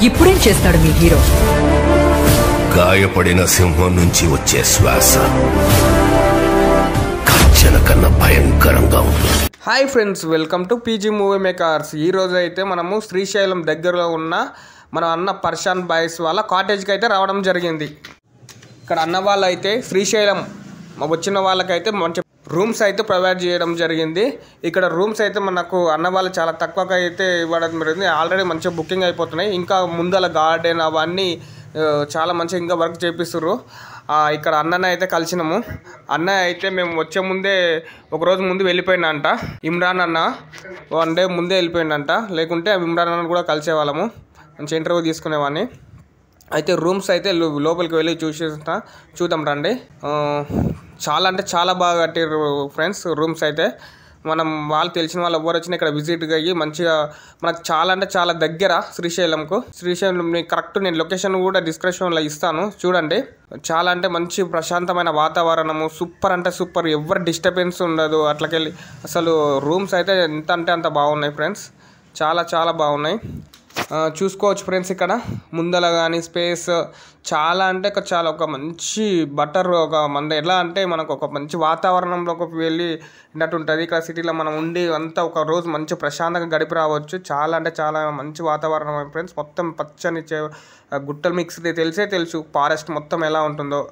ఇప్పుడేం చేస్తాడు మీ హీరో? గాయపడిన సింహం నుంచి వచ్చే శ్వాస కచ్చన కన్నా భయంకరంగా ఉంటుంది. Hi friends, welcome to PG movie makers. ఈరోజు అయితే మనము శ్రీశైలం దగ్గరలో ఉన్న మన అన్న పర్షాన్ బాయ్స్ వాళ్ళ కాటేజ్కి అయితే రావడం జరిగింది. ఇక్కడ అన్న వాళ్ళు అయితే శ్రీశైలం వచ్చిన వాళ్ళకైతే మంచి రూమ్స్ అయితే ప్రొవైడ్ చేయడం జరిగింది. ఇక్కడ రూమ్స్ అయితే మనకు అన్న వాళ్ళు చాలా తక్కువగా అయితే ఇవ్వడం జరిగింది. ఆల్రెడీ మంచిగా బుకింగ్ అయిపోతున్నాయి. ఇంకా ముందల గార్డెన్ అవన్నీ చాలా మంచిగా ఇంకా వర్క్ చేపిస్తుర్రు. ఇక్కడ అన్నని అయితే కలిసినాము. అన్న అయితే మేము వచ్చే ముందే ఒకరోజు ముందు వెళ్ళిపోయిందంట. ఇమ్రాన్ అన్న 1 డే ముందే వెళ్ళిపోయిందంట. లేకుంటే ఇమ్రాన్ అన్న కూడా కలిసేవాళ్ళము, మంచి ఇంటర్వ్యూ తీసుకునేవాడిని. అయితే రూమ్స్ అయితే లోపలికి వెళ్ళి చూద్దాం రండి. చాలా అంటే చాలా బాగా కట్టారు ఫ్రెండ్స్ రూమ్స్ అయితే. మనం వాళ్ళు తెలిసిన వాళ్ళు ఎవరు వచ్చినా ఇక్కడ విజిట్గా అయ్యి మంచిగా మనకు చాలా అంటే చాలా దగ్గర శ్రీశైలంకు. శ్రీశైలం కరెక్ట్ నేను లొకేషన్ కూడా డిస్క్రిప్షన్లో ఇస్తాను, చూడండి. చాలా అంటే మంచి ప్రశాంతమైన వాతావరణము, సూపర్ అంటే సూపర్, ఎవరు డిస్టర్బెన్స్ ఉండదు. అట్లకెళ్ళి అసలు రూమ్స్ అయితే ఎంత అంటే అంత బాగున్నాయి ఫ్రెండ్స్, చాలా చాలా బాగున్నాయి. చూసుకోవచ్చు ఫ్రెండ్స్. ఇక్కడ ముందల కానీ స్పేస్ చాలా అంటే చాలా ఒక మంచి బటర్ ఒక మన ఎలా అంటే మనకు ఒక మంచి వాతావరణంలోకి వెళ్ళినట్టు ఉంటుంది. ఇక్కడ సిటీలో మనం ఉండి అంతా ఒక రోజు మంచి ప్రశాంతంగా గడిపి రావచ్చు. చాలా అంటే చాలా మంచి వాతావరణం ఫ్రెండ్స్. మొత్తం పచ్చని గుట్టలు మిక్స్ తెలుసు ఫారెస్ట్ మొత్తం ఎలా ఉంటుందో.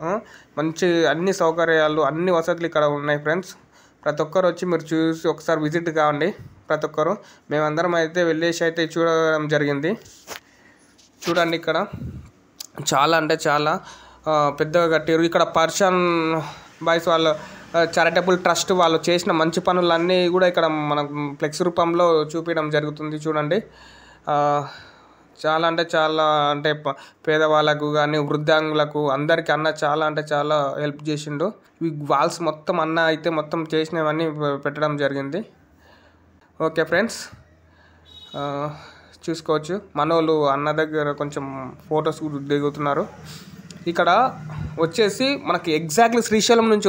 మంచి అన్ని సౌకర్యాలు అన్ని వసతులు ఇక్కడ ఉన్నాయి ఫ్రెండ్స్. ప్రతి ఒక్కరు వచ్చి మీరు చూసి ఒకసారి విజిట్ కావండి ప్రతి ఒక్కరు. మేమందరం అయితే వెళ్ళేసి అయితే చూడడం జరిగింది. చూడండి ఇక్కడ చాలా అంటే చాలా పెద్దగా కట్టారు. ఇక్కడ పర్షాన్ బాయ్స్ వాళ్ళు చారిటబుల్ ట్రస్ట్ వాళ్ళు చేసిన మంచి పనులన్నీ కూడా ఇక్కడ మనకు ఫ్లెక్స్ రూపంలో చూపించడం జరుగుతుంది. చూడండి చాలా అంటే చాలా అంటే పేదవాళ్ళకు కానీ వృద్ధాంగులకు అందరికీ అన్న చాలా అంటే చాలా హెల్ప్ చేసిండు. ఈ వాల్స్ మొత్తం అన్న అయితే మొత్తం చేసినవన్నీ పెట్టడం జరిగింది. ఓకే ఫ్రెండ్స్, చూసుకోవచ్చు మనోళ్ళు అన్న దగ్గర కొంచెం ఫొటోస్ దిగుతున్నారు. ఇక్కడ వచ్చేసి మనకి ఎగ్జాక్ట్లీ శ్రీశైలం నుంచి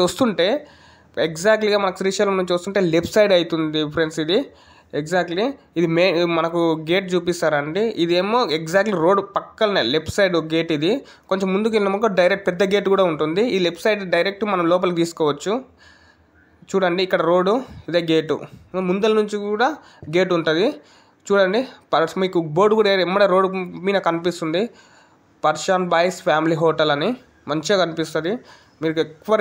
వస్తుంటే లెఫ్ట్ సైడ్ అవుతుంది ఫ్రెండ్స్. ఇది ఎగ్జాక్ట్లీ ఇది మనకు గేట్ చూపిస్తారండి. ఇదేమో ఎగ్జాక్ట్లీ రోడ్ పక్కనే లెఫ్ట్ సైడ్ గేట్. ఇది కొంచెం ముందుకు వెళ్ళినామో డైరెక్ట్ పెద్ద గేట్ కూడా ఉంటుంది. ఈ లెఫ్ట్ సైడ్ డైరెక్ట్ మనం లోపలికి తీసుకోవచ్చు. చూడండి ఇక్కడ రోడ్డు, ఇదే గేటు. ముందల నుంచి కూడా గేట్ ఉంటుంది. చూడండి మీకు బోర్డు కూడా ఎమ్మడే రోడ్డు మీద కనిపిస్తుంది, పర్షాన్ బాయ్స్ ఫ్యామిలీ హోటల్ అని మంచిగా కనిపిస్తుంది. మీకు ఎక్కువ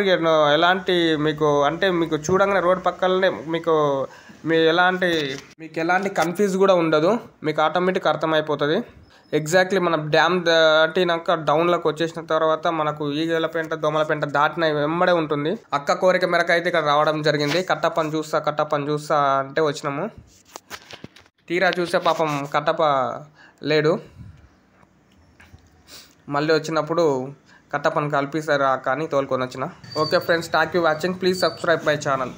ఎలాంటి మీకు చూడంగానే రోడ్ పక్కనే మీకు ఎలాంటి కన్ఫ్యూజ్ కూడా ఉండదు. మీకు ఆటోమేటిక్ అర్థమైపోతుంది. ఎగ్జాక్ట్లీ మన డ్యామ్ దాటినాక డౌన్లోకి వచ్చేసిన తర్వాత మనకు ఈగల పెంట దోమల పెంట దాటిన వెంబడే ఉంటుంది. అక్క కోరిక మేరకు అయితే ఇక్కడ రావడం జరిగింది. కట్టప్పని చూస్తా అంటే వచ్చినాము. తీరా చూసే పాపం కట్టప్ప లేడు. మళ్ళీ వచ్చినప్పుడు కట్టప్పని కల్పిస్తారు కానీ తోలుకొని వచ్చిన. Okay friends, thank you watching. Please subscribe my channel.